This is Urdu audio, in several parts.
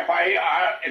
FIR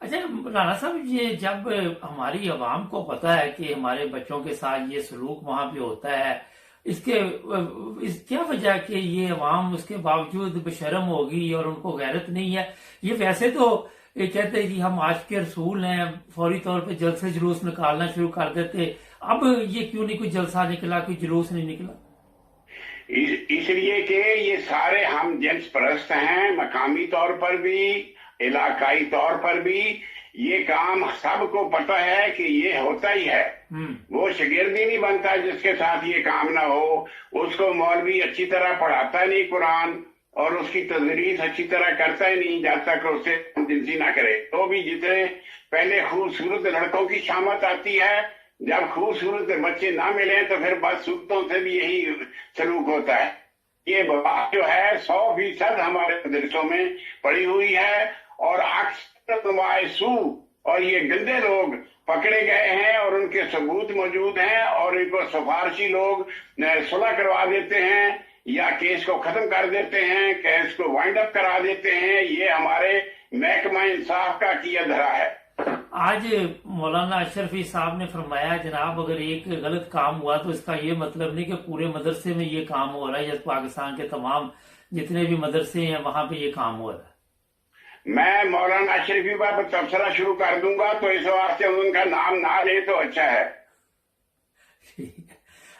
اچھا رانا صاحب، یہ جب ہماری عوام کو پتا ہے کہ ہمارے بچوں کے ساتھ یہ سلوک وہاں پہ ہوتا ہے، اس کیا وجہ کہ یہ عوام اس کے باوجود بشرم ہوگی اور ان کو غیرت نہیں ہے؟ یہ ویسے تو یہ کہتے ہیں کہ ہم آج کے رسول ہیں، فوری طور پہ جلسے جلوس نکالنا شروع کر دیتے، اب یہ کیوں نہیں کوئی جلسہ نکلا، کوئی جلوس نہیں نکلا؟ اس لیے کہ یہ سارے ہم جنس پرست ہیں، مقامی طور پر بھی علاقائی طور پر بھی یہ کام سب کو پتا ہے کہ یہ ہوتا ہی ہے۔ وہ شاگرد ہی نہیں بنتا جس کے ساتھ یہ کام نہ ہو، اس کو مولوی اچھی طرح پڑھاتا نہیں قرآن، اور اس کی تدریس اچھی طرح کرتا ہی نہیں جب تک اس سے جنسی نہ کرے۔ تو بھی جتنے پہلے خوبصورت لڑکوں کی شامت آتی ہے، جب خوبصورت بچے نہ ملیں تو پھر بدصورتوں سے بھی یہی سلوک ہوتا ہے۔ یہ بات جو ہے 100% ہمارے مدرسوں میں پڑی ہوئی ہے، اور اکثر نمائسو اور یہ گندے لوگ پکڑے گئے ہیں اور ان کے ثبوت موجود ہیں، اور ان کو سفارشی لوگ صلح کروا دیتے ہیں یا کیس کو ختم کر دیتے ہیں، کیس کو وائنڈ اپ کرا دیتے ہیں۔ یہ ہمارے محکمہ انصاف کا کیا دھرا ہے۔ آج مولانا اشرفی صاحب نے فرمایا جناب اگر ایک غلط کام ہوا تو اس کا یہ مطلب نہیں کہ پورے مدرسے میں یہ کام ہو رہا ہے، یا پاکستان کے تمام جتنے بھی مدرسے ہیں وہاں پہ یہ کام ہو رہا ہے۔ میں مولانا اشرفی پر تبصرہ شروع کر دوں گا، تو اس واسطے ان کا نام نہ لے تو اچھا ہے۔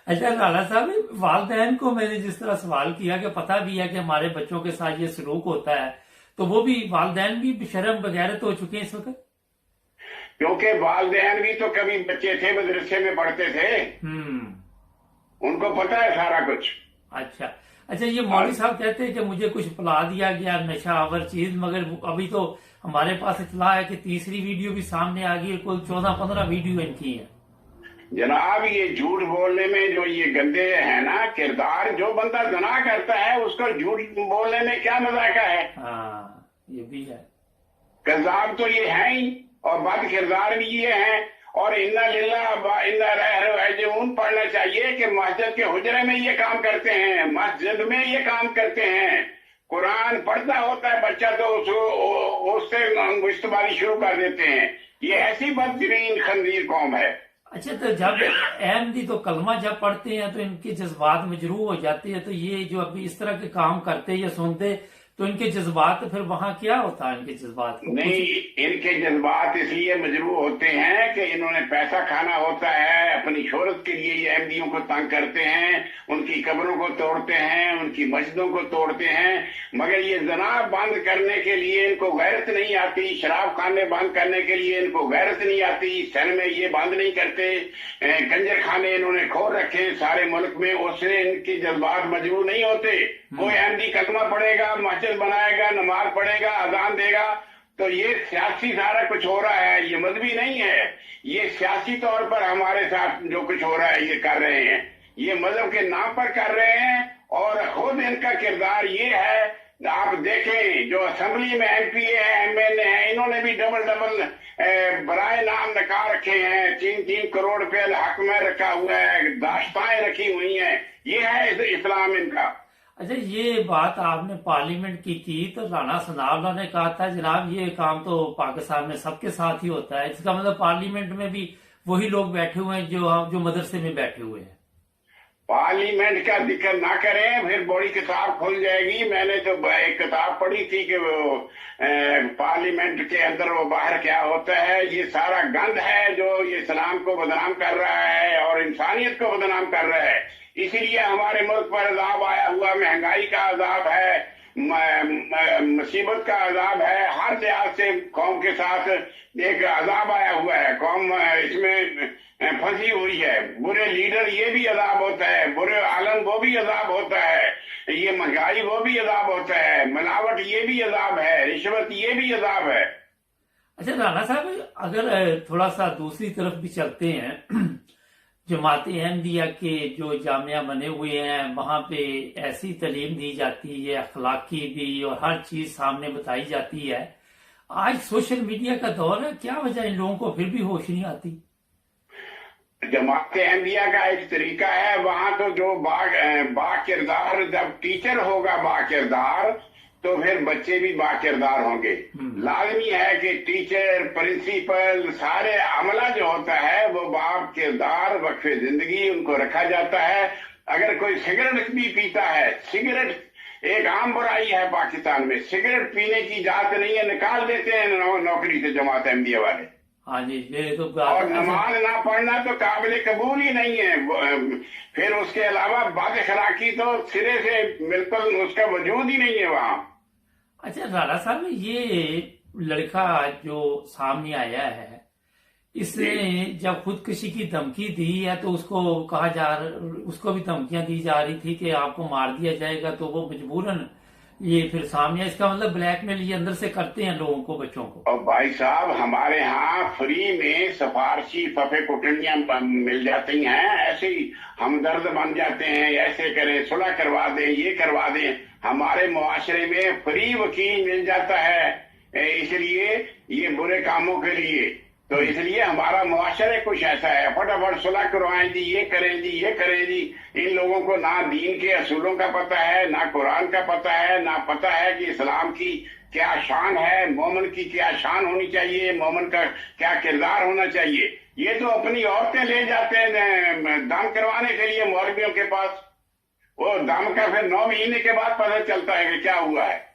اچھا رانا صاحب، والدین کو میں نے جس طرح سوال کیا کہ پتہ بھی ہے کہ ہمارے بچوں کے ساتھ یہ سلوک ہوتا ہے، تو وہ بھی والدین بھی بشرم بغیرت ہو چکے ہیں اس وقت؟ کیونکہ والدین بھی تو کبھی بچے تھے، مدرسے میں پڑھتے تھے، ان کو پتا ہے سارا کچھ۔ اچھا یہ مولوی صاحب کہتے ہیں کہ مجھے کچھ پلا دیا گیا نشہ آور چیز، مگر ابھی تو ہمارے پاس اطلاع ہے کہ تیسری ویڈیو بھی سامنے آ گئی ہے، کل 14-15 ویڈیو ان کی ہیں۔ جناب یہ جھوٹ بولنے میں جو یہ گندے ہیں نا کردار، جو بندہ گناہ کرتا ہے اس کو جھوٹ بولنے میں کیا مذاقہ ہے؟ ہاں یہ بھی ہے، کذاب تو یہ ہیں ہی، اور بد کردار بھی یہ ہیں۔ اور انا للہ و انا الیہ راجعون پڑھنا چاہیے کہ مسجد کے حجرے میں یہ کام کرتے ہیں، مسجد میں یہ کام کرتے ہیں۔ قرآن پڑھتا ہوتا ہے بچہ تو اس سے استعمالی شروع کر دیتے ہیں۔ یہ ایسی بدترین خنزیر قوم ہے۔ اچھا تو جب احمدی تو کلمہ جب پڑھتے ہیں تو ان کے جذبات مجروح ہو جاتے ہیں، تو یہ جو ابھی اس طرح کے کام کرتے یا سنتے تو ان کے جذبات پھر وہاں کیا ہوتا ہے؟ ان کے جذبات نہیں، ان کے جذبات اس لیے مجروح ہوتے ہیں کہ انہوں نے پیسہ کھانا ہوتا ہے، اپنی شہرت کے لیے یہ احمدیوں کو تنگ کرتے ہیں، ان کی قبروں کو توڑتے ہیں، ان کی مسجدوں کو توڑتے ہیں، مگر یہ زنا بند کرنے کے لیے ان کو غیرت نہیں آتی، شراب خانے بند کرنے کے لیے ان کو غیرت نہیں آتی، سن میں یہ بند نہیں کرتے، کنجر خانے انہوں نے کھول رکھے سارے ملک میں، اس سے ان کے جذبات مجروح نہیں ہوتے۔ کوئی احمدی کلمہ پڑھے گا، مسجد بنائے گا، نماز پڑھے گا، اذان دے گا، تو یہ سیاسی سارا کچھ ہو رہا ہے، یہ مذہبی نہیں ہے۔ یہ سیاسی طور پر ہمارے ساتھ جو کچھ ہو رہا ہے یہ کر رہے ہیں، یہ مذہب کے نام پر کر رہے ہیں، اور خود ان کا کردار یہ ہے۔ آپ دیکھیں جو اسمبلی میں ایم پی اے ہیں، ایم ایل اے ہیں، انہوں نے بھی ڈبل برائے نام نکال رکھے ہیں، 3 کروڑ روپے حق میں رکھا ہوا ہے، داشتائیں رکھی ہوئی ہیں۔ یہ ہے اسلام ان کا۔ اچھا یہ بات آپ نے پارلیمنٹ کی تو رانا ثناء اللہ نے کہا تھا جناب یہ کام تو پاکستان میں سب کے ساتھ ہی ہوتا ہے، اس کا مطلب پارلیمنٹ میں بھی وہی لوگ بیٹھے ہوئے ہیں جو مدرسے میں بیٹھے ہوئے ہیں۔ پارلیمنٹ کا ذکر نہ کریں، پھر بڑی کتاب کھل جائے گی۔ میں نے تو ایک کتاب پڑھی تھی کہ وہ پارلیمنٹ کے اندر وہ باہر کیا ہوتا ہے، یہ سارا گند ہے جو یہ اسلام کو بدنام کر رہا ہے اور انسانیت کو بدنام کر رہا ہے۔ اسی لیے ہمارے ملک پر عذاب آیا ہوا، مہنگائی کا عذاب ہے، مصیبت کا عذاب ہے، ہر لحاظ سے قوم کے ساتھ ایک عذاب آیا ہوا ہے، قوم اس میں پھنسی ہوئی ہے۔ برے لیڈر یہ بھی عذاب ہوتا ہے، برے عالم وہ بھی عذاب ہوتا ہے، یہ مہنگائی وہ بھی عذاب ہوتا ہے، ملاوٹ یہ بھی عذاب ہے، رشوت یہ بھی عذاب ہے۔ اچھا رانا صاحب اگر تھوڑا سا دوسری طرف بھی چلتے ہیں، جماعت احمدیہ کے جو جامعہ بنے ہوئے ہیں وہاں پہ ایسی تعلیم دی جاتی ہے، اخلاقی بھی، اور ہر چیز سامنے بتائی جاتی ہے۔ آج سوشل میڈیا کا دور ہے، کیا وجہ ان لوگوں کو پھر بھی ہوش نہیں آتی؟ جماعت احمدیہ کا ایک طریقہ ہے، وہاں تو جو با کردار، جب ٹیچر ہوگا با کردار تو پھر بچے بھی با کردار ہوں گے. لازمی ہے کہ ٹیچر، پرنسپل، سارے عملہ جو ہوتا ہے وہ باپ کردار، وقف زندگی ان کو رکھا جاتا ہے. اگر کوئی سگریٹ بھی پیتا ہے، سگریٹ ایک عام برائی ہے پاکستان میں، سگریٹ پینے کی اجازت نہیں ہے، نکال دیتے ہیں نوکری سے جماعت احمدیہ والے. ہاں جی، یہ تو اور نماز نہ پڑھنا تو قابل قبول ہی نہیں ہے. پھر اس کے علاوہ بد اخلاقی تو سرے سے بالکل اس کا وجود ہی نہیں ہے وہاں. اچھا رانا صاحب، یہ لڑکا جو سامنے آیا ہے، اس نے جب خودکشی کی دھمکی دی ہے تو اس کو اس کو بھی دھمکیاں دی جا رہی تھی کہ آپ کو مار دیا جائے گا، تو وہ مجبوراً یہ پھر سامنے، اس کا مطلب بلیک میل یہ اندر سے کرتے ہیں لوگوں کو، بچوں کو. اور بھائی صاحب ہمارے ہاں فری میں سفارشی ففے کٹنیاں مل جاتی ہیں، ایسے ہی ہمدرد بن جاتے ہیں، ایسے کریں، صلح کروا دیں، یہ کروا دیں. ہمارے معاشرے میں فری وکیل مل جاتا ہے، اس لیے یہ برے کاموں کے لیے. تو اس لیے ہمارا معاشرہ کچھ ایسا ہے، فٹافٹ صلح کروائیں جی، یہ کریں جی، یہ کریں جی. ان لوگوں کو نہ دین کے اصولوں کا پتہ ہے، نہ قرآن کا پتہ ہے، نہ پتہ ہے کہ اسلام کی کیا شان ہے، مومن کی کیا شان ہونی چاہیے، مومن کا کیا کردار ہونا چاہیے. یہ تو اپنی عورتیں لے جاتے ہیں دم کروانے کے لیے مولویوں کے پاس. وہ دم کا پھر 9 مہینے کے بعد پتہ چلتا ہے کہ کیا ہوا ہے.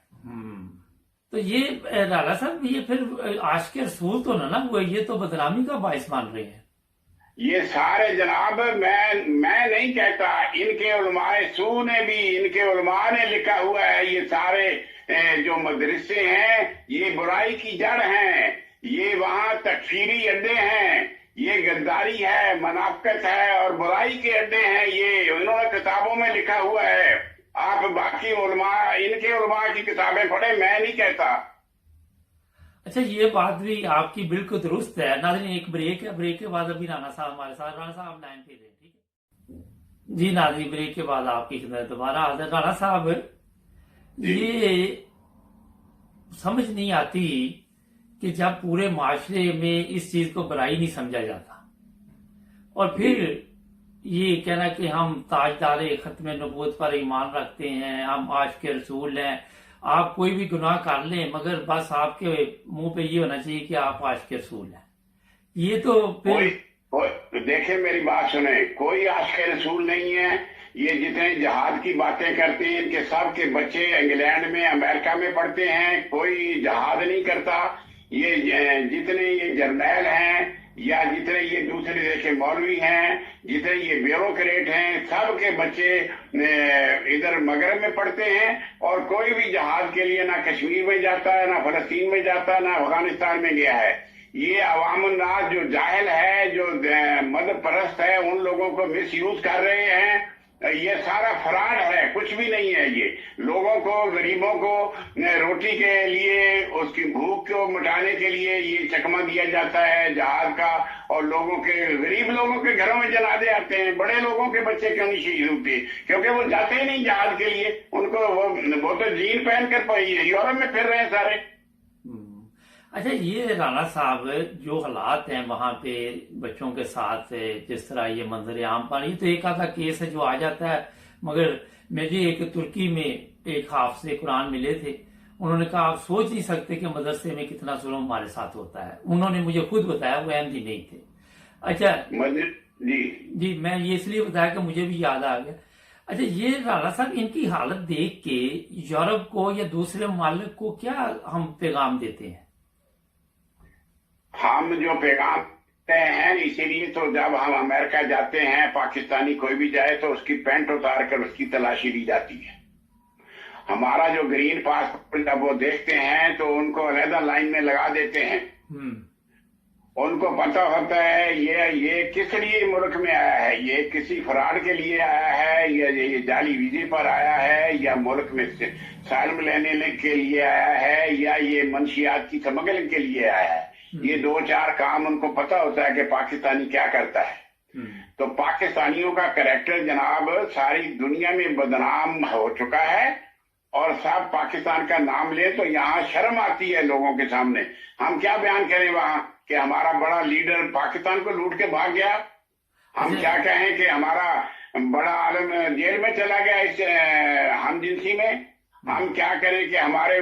تو یہ رانا صاحب، یہ پھر عاشق رسول تو نہ ہوا، یہ تو بدنامی کا باعث مان رہے ہیں. یہ سارے جناب میں نہیں کہتا، ان کے علماء سو نے بھی، ان کے علماء نے لکھا ہوا ہے. یہ سارے جو مدرسے ہیں یہ برائی کی جڑ ہیں، یہ وہاں تکفیری اڈے ہیں، یہ غداری ہے، منافقت ہے اور برائی کے اڈے ہیں. یہ انہوں نے کتابوں میں لکھا ہوا ہے. آپ باقی علماء، ان کے علماء کی کتابیں پڑھیں، میں نہیں کہتا. اچھا، یہ بات بھی آپ کی بالکل درست ہے. ناظرین ایک بریک ہے، بریک کے بعد ابھی رانا صاحب ہمارے ساتھ. رانا صاحب لائن پہ رہیں، ٹھیک ہے جی. ناظرین بریک کے بعد آپ کی خدمت دوبارہ حاضر. رانا صاحب، یہ سمجھ نہیں آتی کہ جب پورے معاشرے میں اس چیز کو برائی نہیں سمجھا جاتا، اور پھر یہ کہنا کہ ہم تاجدار ختم نبوت پر ایمان رکھتے ہیں، ہم عاشق رسول ہیں، آپ کوئی بھی گناہ کر لیں مگر بس آپ کے منہ پہ یہ ہونا چاہیے کہ آپ عاشق رسول ہیں. یہ تو پھر دیکھیں میری بات سنیں، کوئی عاشق رسول نہیں ہے. یہ جتنے جہاد کی باتیں کرتے ہیں، ان کے سب کے بچے انگلینڈ میں، امریکہ میں پڑھتے ہیں، کوئی جہاد نہیں کرتا. یہ جتنے یہ جرنیل ہیں یا جتنے یہ دوسرے دیش کے مولوی ہیں، جتنے یہ بیوروکریٹ ہیں، سب کے بچے ادھر مغرب میں پڑھتے ہیں. اور کوئی بھی جہاد کے لیے نہ کشمیر میں جاتا ہے، نہ فلسطین میں جاتا ہے، نہ افغانستان میں گیا ہے. یہ عوام الناس جو جاہل ہے، جو مذہب پرست ہے، ان لوگوں کو مس یوز کر رہے ہیں. یہ سارا فراڈ ہے، کچھ بھی نہیں ہے. یہ لوگوں کو، غریبوں کو روٹی کے لیے، اس کی بھوک کو مٹانے کے لیے یہ چکمہ دیا جاتا ہے جہاد کا. اور لوگوں کے، غریب لوگوں کے گھروں میں جنازے آتے ہیں، بڑے لوگوں کے بچے کیوں نہیں شہید ہوتے؟ کیونکہ وہ جاتے ہی نہیں جہاد کے لیے. ان کو وہ تو جین پہن کر یورپ میں پھر رہے ہیں سارے. اچھا، یہ رانا صاحب جو حالات ہیں وہاں پہ بچوں کے ساتھ، جس طرح یہ منظر عام پر، یہ تو ایک آدھا کیس ہے جو آ جاتا ہے. مگر مجھے ایک ترکی میں ایک حافظ قرآن ملے تھے، انہوں نے کہا آپ سوچ نہیں سکتے کہ مدرسے میں کتنا ظلم ہمارے ساتھ ہوتا ہے. انہوں نے مجھے خود بتایا، وہ احمدی نہیں تھے. اچھا جی، میں یہ اس لیے بتایا کہ مجھے بھی یاد آ گیا. اچھا، یہ رانا صاحب ان کی حالت دیکھ کے یورپ کو یا دوسرے ممالک کو کیا ہم پیغام دیتے ہیں؟ ہم جو پیغام دیتے ہیں، اسی لیے تو جب ہم امریکہ جاتے ہیں، پاکستانی کوئی بھی جائے تو اس کی پینٹ اتار کر اس کی تلاشی لی جاتی ہے. ہمارا جو گرین پاسپورٹ جب وہ دیکھتے ہیں تو ان کو علیحدہ لائن میں لگا دیتے ہیں. ان کو پتہ ہوتا ہے یہ کس لیے ملک میں آیا ہے، یہ کسی فراڈ کے لیے آیا ہے، یا یہ جعلی ویزے پر آیا ہے، یا ملک میں سالم لینے کے لیے آیا ہے، یا یہ منشیات کی سمگلنگ کے لیے آیا ہے. یہ 2-4 کام ان کو پتہ ہوتا ہے کہ پاکستانی کیا کرتا ہے. تو پاکستانیوں کا کریکٹر جناب ساری دنیا میں بدنام ہو چکا ہے. اور سب پاکستان کا نام لے تو یہاں شرم آتی ہے لوگوں کے سامنے. ہم کیا بیان کریں وہاں کہ ہمارا بڑا لیڈر پاکستان کو لوٹ کے بھاگ گیا؟ ہم کیا کہیں کہ ہمارا بڑا عالم جیل میں چلا گیا اس ہم جنسی میں؟ ہم کیا کریں کہ ہمارے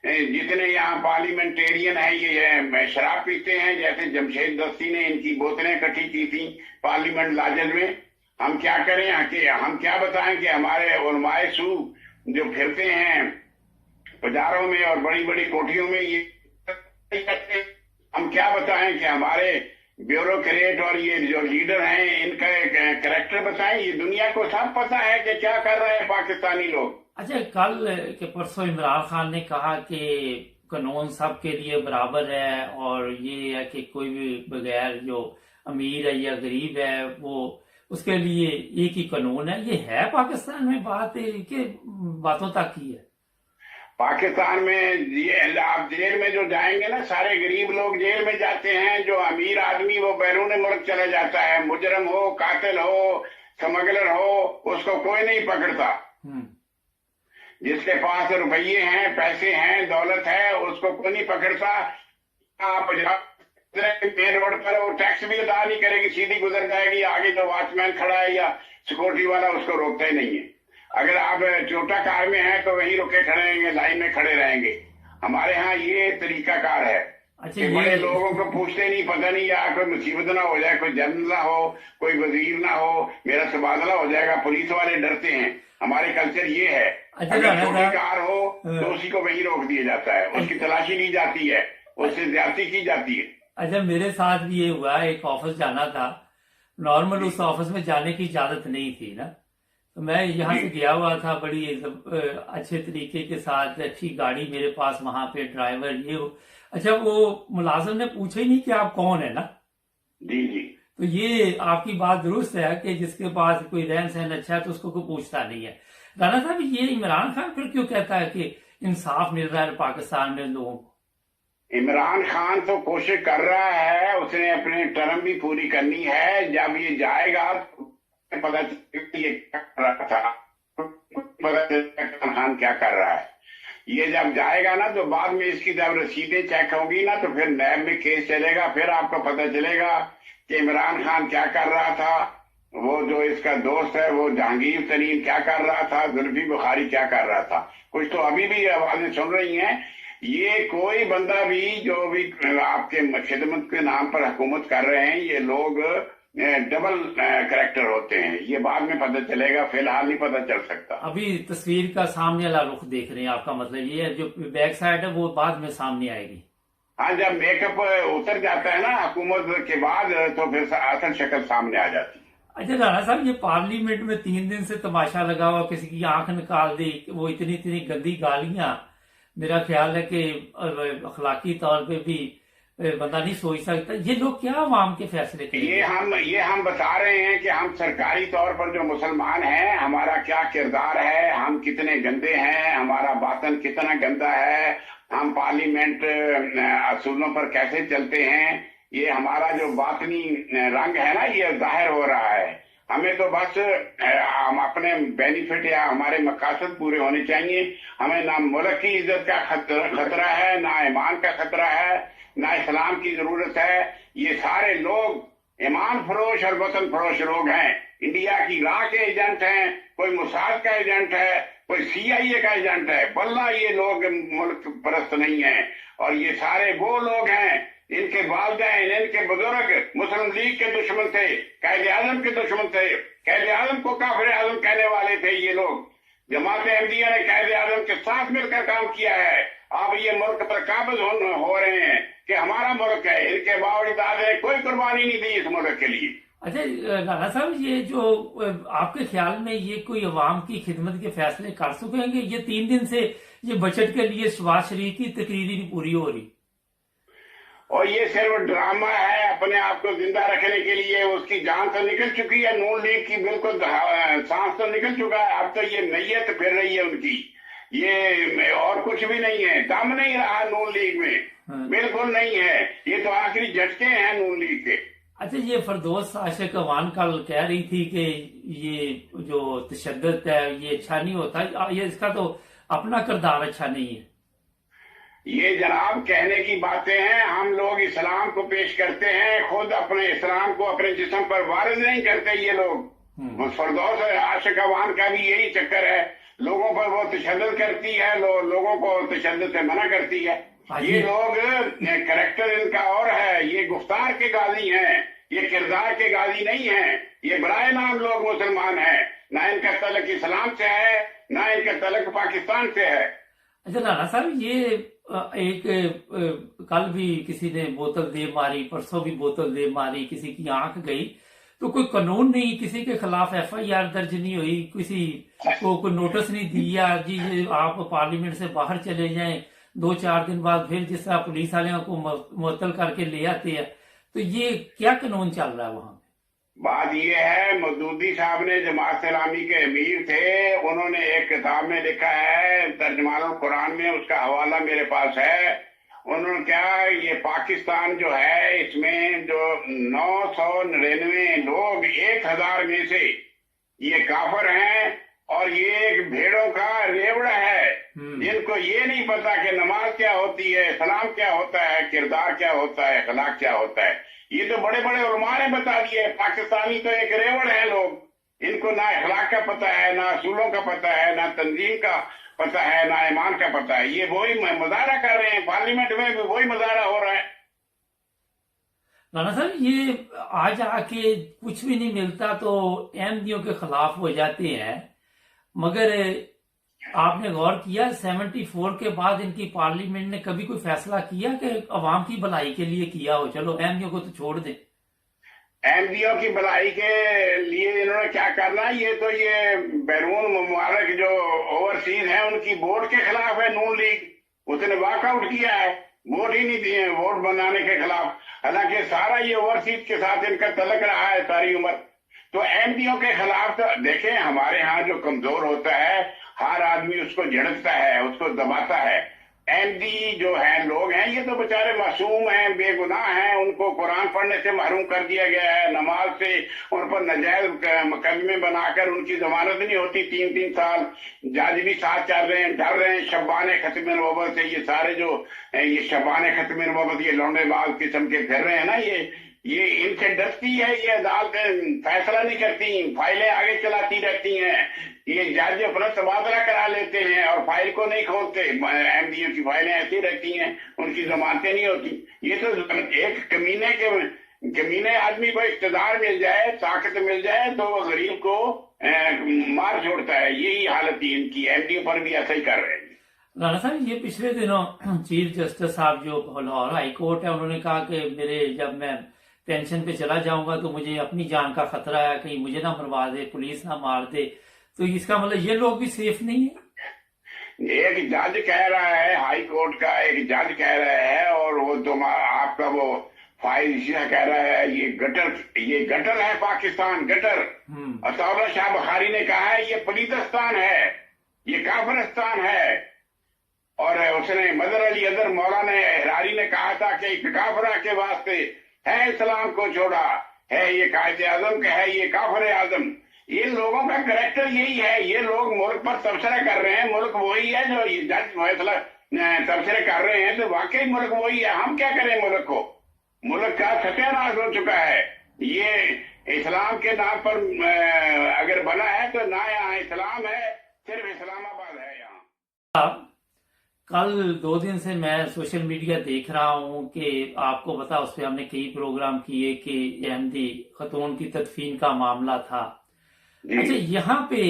جتنے یہاں پارلیمنٹیرین ہیں یہ شراب پیتے ہیں، جیسے جمشید دستی نے ان کی بوتلیں اکٹھی کی تھیں پارلیمنٹ لاجل میں. ہم کیا کریں کہ ہم کیا بتائیں کہ ہمارے علماء سو جو پھرتے ہیں بازاروں میں اور بڑی بڑی کوٹھیوں میں، یہ ہم کیا بتائیں کہ ہمارے بیوروکریٹ اور یہ جو لیڈر ہیں ان کا ایک کریکٹر بتائیں. یہ دنیا کو سب پتہ ہے کہ کیا کر رہے ہیں پاکستانی لوگ. اچھا، کل کے پرسوں عمران خان نے کہا کہ قانون سب کے لیے برابر ہے، اور یہ ہے کہ کوئی بھی بغیر جو امیر ہے یا غریب ہے وہ اس کے لیے ایک ہی قانون ہے. یہ ہے پاکستان میں بات کہ باتوں تک ہی ہے؟ پاکستان میں آپ جیل میں جو جائیں گے نا، سارے غریب لوگ جیل میں جاتے ہیں. جو امیر آدمی وہ بیرون ملک چلا جاتا ہے. مجرم ہو، قاتل ہو، سمگلر ہو، اس کو کوئی نہیں پکڑتا. جس کے پاس روپیے ہیں، پیسے ہیں، دولت ہے، اس کو کوئی نہیں پکڑتا. آپ مین روڈ پر وہ ٹیکس بھی ادا نہیں کرے گی، سیدھی گزر جائے گی. آگے جو واچ مین کھڑا ہے یا سیکورٹی والا اس کو روکتا ہی نہیں ہے. اگر آپ چھوٹا کار میں ہیں تو وہیں رکے کھڑے رہیں گے، لائن میں کھڑے رہیں گے. ہمارے ہاں یہ طریقہ کار ہے کہ بڑے لوگوں کو پوچھتے نہیں، پتہ نہیں یار کوئی مصیبت نہ ہو جائے، کوئی جنرل نہ ہو، کوئی وزیر نہ ہو، میرا تبادلہ ہو جائے گا. پولیس والے ڈرتے ہیں. ہمارے کلچر یہ ہے، اگر چھوٹی کار ہو تو اسی کو وہیں روک دیا جاتا ہے، اس کی تلاشی لی جاتی ہے، اس سے زیادتی کی جاتی ہے. اچھا، میرے ساتھ بھی یہ ہوا، ایک آفس جانا تھا. نارمل اس آفس میں جانے کی اجازت نہیں تھی نا، تو میں یہاں سے گیا ہوا تھا بڑی اچھے طریقے کے ساتھ، اچھی گاڑی میرے پاس، وہاں پہ ڈرائیور یہ ہو. اچھا، وہ ملازم نے پوچھا ہی نہیں کہ آپ کون ہیں نا. جی جی. تو یہ آپ کی بات درست ہے کہ جس کے پاس کوئی رہن سہن اچھا ہے تو اس کو کوئی پوچھتا نہیں ہے. رانا صاحب، یہ عمران خان پھر کیوں کہتا ہے کہ انصاف مل رہا ہے پاکستان میں لوگوں کو؟ عمران خان تو کوشش کر رہا ہے، اس نے اپنی ٹرم بھی پوری کرنی ہے. جب یہ جائے گا پتہ چلے گا یہ کیا کر رہا تھا، پتہ چلے گا عمران خان کیا کر رہا ہے. یہ جب جائے گا نا تو بعد میں اس کی جب رسیدیں چیک ہوں گی نا تو پھر نیب میں کیس چلے گا. پھر آپ کو پتہ چلے گا کہ عمران خان کیا کر رہا تھا، وہ جو اس کا دوست ہے وہ جہانگیر ترین کیا کر رہا تھا، زلفی بخاری کیا کر رہا تھا. کچھ تو ابھی بھی آوازیں سن رہی ہیں. یہ کوئی بندہ بھی جو بھی آپ کے خدمت کے نام پر حکومت کر رہے ہیں، یہ لوگ ڈبل کریکٹر ہوتے ہیں. یہ بعد میں پتہ چلے گا، فی الحال نہیں پتہ چل سکتا. ابھی تصویر کا سامنے والا رخ دیکھ رہے ہیں، آپ کا مطلب یہ ہے جو بیک سائڈ ہے وہ بعد میں سامنے آئے گی. ہاں، جب میک اپ اتر جاتا ہے نا حکومت کے بعد تو پھر اصل شکل سامنے آ جاتی ہے. اچھا رانا صاحب، یہ پارلیمنٹ میں 3 دن سے تماشا لگا ہوا، کسی کی آنکھ نکال دی، وہ اتنی گندی گالیاں. میرا خیال ہے کہ اخلاقی طور پہ بھی بندہ نہیں سوچ سکتا. یہ لوگ کیا عوام کے فیصلے کریں گے؟ یہ ہم بتا رہے ہیں کہ ہم سرکاری طور پر جو مسلمان ہیں، ہمارا کیا کردار ہے، ہم کتنے گندے ہیں، ہمارا باطن کتنا گندا ہے، ہم پارلیمنٹ اصولوں پر کیسے چلتے ہیں. یہ ہمارا جو باطنی رنگ ہے نا یہ ظاہر ہو رہا ہے. ہمیں تو بس ہم اپنے بینیفٹ یا ہمارے مقاصد پورے ہونے چاہیے. ہمیں نہ ملک کی عزت کا خطرہ ہے، نہ ایمان کا خطرہ ہے، نہ اسلام کی ضرورت ہے. یہ سارے لوگ ایمان فروش اور وطن فروش لوگ ہیں. انڈیا کی راہ کے ایجنٹ ہیں، کوئی موساد کا ایجنٹ ہے، کوئی CIA کا ایجنٹ ہے. بلّہ یہ لوگ ملک پرست نہیں ہیں. اور یہ سارے وہ لوگ ہیں، ان کے والدین، ان کے بزرگ مسلم لیگ کے دشمن تھے، قائد اعظم کے دشمن تھے، قائد اعظم کو کافر اعظم کہنے والے تھے. یہ لوگ جماعت احمدیہ نے قائد اعظم کے ساتھ مل کر کام کیا ہے. اب یہ ملک پر قابض ہو رہے ہیں کہ ہمارا ملک ہے. ان کے باوجود نے کوئی قربانی نہیں دی اس ملک کے لیے. اچھا رانا صاحب، یہ جو آپ کے خیال میں یہ کوئی عوام کی خدمت کے فیصلے کر سکیں گے؟ یہ 3 دن سے یہ بجٹ کے لیے شہباز شریف کی تقریر نہیں پوری ہو رہی، اور یہ صرف ڈرامہ ہے اپنے آپ کو زندہ رکھنے کے لیے. اس کی جان تو نکل چکی ہے، نون لیگ کی بالکل سانس تو نکل چکا ہے. اب تو یہ نیت پھر رہی ہے ان کی، یہ اور کچھ بھی نہیں ہے. دم نہیں رہا نون لیگ میں، بالکل نہیں ہے. یہ تو آخری جھٹکے ہیں نون لیگ کے. اچھا، یہ فردوس عاشق اوان کل کہہ رہی تھی کہ یہ جو تشدد ہے یہ اچھا نہیں ہوتا، یہ اس کا تو اپنا کردار اچھا نہیں ہے. یہ جناب کہنے کی باتیں ہیں. ہم لوگ اسلام کو پیش کرتے ہیں، خود اپنے اسلام کو اپنے جسم پر وارد نہیں کرتے. یہ لوگ فردوس عاشق اوان کا بھی یہی چکر ہے. لوگوں پر وہ تشدد کرتی ہے، لوگوں کو تشدد سے منع کرتی ہے. یہ لوگ کریکٹر ان کا اور ہے، یہ گفتار کے غازی ہیں، یہ کردار کے غازی نہیں ہیں. یہ برائے نام لوگ مسلمان ہیں، نہ ان کا تعلق اسلام سے ہے نہ ان کا تعلق پاکستان سے ہے. اچھا رانا صاحب، یہ ایک کل بھی کسی نے بوتل دے ماری، پرسوں بھی بوتل دے ماری، کسی کی آنکھ گئی، تو کوئی قانون نہیں، کسی کے خلاف ایف آئی آر درج نہیں ہوئی، کسی کو کوئی نوٹس نہیں دیا جی آپ پارلیمنٹ سے باہر چلے جائیں، 2-4 دن بعد پھر جس طرح پولیس والوں کو معطل کر کے لے آتے ہیں. تو یہ کیا قانون چل رہا ہے وہاں پہ؟ بات یہ ہے، مودودی صاحب نے جماعت اسلامی کے امیر تھے، انہوں نے ایک کتاب میں لکھا ہے ترجمان القرآن میں، اس کا حوالہ میرے پاس ہے. انہوں نے کیا، یہ پاکستان جو ہے اس میں جو 999 لوگ 1000 میں سے یہ کافر ہیں، اور یہ ایک بھیڑوں کا ریوڑا ہے جن کو یہ نہیں پتا کہ نماز کیا ہوتی ہے، اسلام کیا ہوتا ہے، کردار کیا ہوتا ہے، اخلاق کیا ہوتا ہے. یہ تو بڑے بڑے علماء نے بتا دیے. پاکستانی تو ایک ریوڑ ہیں لوگ، ان کو نہ اخلاق کا پتہ ہے، نہ اصولوں کا پتہ ہے، نہ تنظیم کا پتہ ہے، نہ ایمان کا پتہ ہے. یہ وہی مظاہرہ کر رہے ہیں، پارلیمنٹ میں بھی وہی مظاہرہ ہو رہا ہے. رانا صاحب، یہ آج آ کے کچھ بھی نہیں ملتا تو احمدیوں کے خلاف ہو جاتے ہیں، مگر آپ نے غور کیا 74 کے بعد ان کی پارلیمنٹ نے کبھی کوئی فیصلہ کیا کہ عوام کی بھلائی کے لیے کیا ہو؟ چلو احمدیوں کو تو چھوڑ دیں. احمدیوں کی بھلائی کے لیے انہوں نے کیا کرنا، یہ تو یہ بیرون ممالک جو اوورسیز ہیں ان کی ووٹ کے خلاف ہے. نون لیگ اس نے واک آؤٹ کیا ہے، ووٹ ہی نہیں دیے ووٹ بنانے کے خلاف، حالانکہ سارا یہ اوورسیز کے ساتھ ان کا تعلق رہا ہے ساری عمر. تو احمدیوں کے خلاف تو دیکھیں، ہمارے ہاں جو کمزور ہوتا ہے ہر آدمی اس کو جھڑکتا ہے، اس کو دباتا ہے. احمدی جو ہیں لوگ ہیں یہ تو بیچارے معصوم ہیں، بے گناہ ہیں، ان کو قرآن پڑھنے سے محروم کر دیا گیا ہے، نماز سے ان پر ناجائز مقدمے بنا کر ان کی ضمانت نہیں ہوتی 3 سال. جج بھی ساتھ چل رہے ہیں، ڈر رہے ہیں شبان ختم نبوت سے. یہ سارے جو یہ شبان ختم نبوت یہ لونڈے باز قسم کے پھر رہے ہیں نا، یہ ان سے ڈرتی ہے. یہ عدالتیں فیصلہ نہیں کرتی، فائلیں آگے چلاتی رہتی ہیں. یہ جج اپنا تبادلہ کرا لیتے ہیں اور فائل کو نہیں کھولتے. احمدیوں کی فائلیں ایسی رہتی ہیں، ان کی ضمانتیں نہیں ہوتی. یہ تو ایک کمینے آدمی کو اقتدار مل جائے، طاقت مل جائے تو وہ غریب کو مار چھوڑتا ہے. یہی حالت ہی ان کی، احمدیوں پر بھی ایسا ہی کر رہے ہیں. رانا صاحب، یہ پچھلے دنوں چیف جسٹس صاحب جو لاہور ہائی کورٹ ہے، انہوں نے کہا کہ جب میں پینشن پہ چلا جاؤں گا تو مجھے اپنی جان کا خطرہ ہے، کہیں مجھے نہ مروا دے، پولیس نہ مار دے. تو اس کا مطلب یہ لوگ بھی سیف نہیں ہیں؟ ایک جج کہہ رہا ہے، ہائی کورٹ کا ایک جج کہہ رہا ہے، اور وہ آپ کا وہ فائز کہہ رہا ہے یہ گٹر ہے پاکستان، گٹر. عطاءاللہ شاہ بخاری نے کہا ہے یہ پلیتستان ہے، یہ کافرستان ہے. اور اس نے مدر علی اظہر مولانا حراری نے کہا تھا کہ ایک کافرہ کے واسطے ہے اسلام کو چھوڑا، ہے یہ قائد اعظم کا ہے یہ کافر اعظم. ان لوگوں کا کریکٹر یہی ہے. یہ لوگ ملک پر تبصرہ کر رہے ہیں، ملک وہی ہے جو جج فیصلہ تبصرے کر رہے ہیں، تو واقعی ملک وہی ہے. ہم کیا کریں؟ ملک کو، ملک کا ستیہ ناش ہو چکا ہے. یہ اسلام کے نام پر اگر بنا ہے تو نہ یہاں اسلام ہے، صرف اسلام آباد ہے یہاں. کل 2 دن سے میں سوشل میڈیا دیکھ رہا ہوں کہ آپ کو پتا اس پہ ہم نے کئی پروگرام کیے کہ احمدی خاتون کی تدفین کا معاملہ تھا. اچھا، یہاں پہ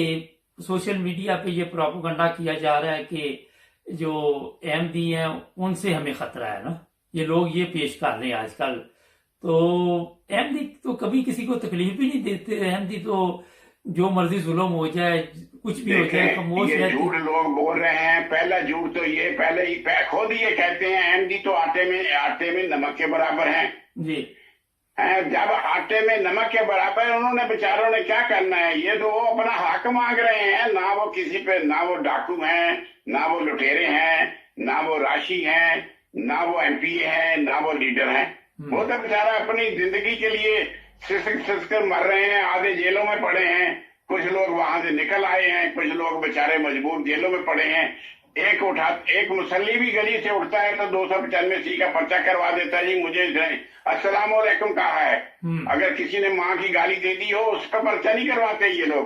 سوشل میڈیا پہ یہ پروپیگنڈا کیا جا رہا ہے کہ جو احمدی ہیں ان سے ہمیں خطرہ ہے نا، یہ لوگ یہ پیش کر رہے ہیں آج کل. تو احمدی تو کبھی کسی کو تکلیف بھی نہیں دیتے، احمدی تو جو مرضی ظلم ہو جائے، کچھ بھی ہو جائے، خاموش رہتے ہیں. جھوٹ لوگ بول رہے ہیں. پہلا جھوٹ تو یہ پہلے ہی خود یہ کہتے ہیں احمدی تو آٹے میں نمک کے برابر ہیں. جی، جب آٹے میں نمک کے برابر انہوں نے بیچاروں نے کیا کرنا ہے؟ یہ تو وہ اپنا حق مانگ رہے ہیں. نہ وہ کسی پہ، نہ وہ ڈاکو ہیں، نہ وہ لٹیرے ہیں، نہ وہ راشی ہیں، نہ وہ ایم پی اے ہیں، نہ وہ لیڈر ہیں. وہ تو بیچارہ اپنی زندگی کے لیے سسک کر مر رہے ہیں. آدھے جیلوں میں پڑے ہیں، کچھ لوگ وہاں سے نکل آئے ہیں، کچھ لوگ بیچارے مجبور جیلوں میں پڑے ہیں. ایک مسلی بھی گلی سے اٹھتا ہے تو 295 کا پرچہ کروا دیتا ہے. جی مجھے السلام علیکم کہا ہے. اگر کسی نے ماں کی گالی دے دی ہو اس کا پرچہ نہیں کرواتے یہ لوگ.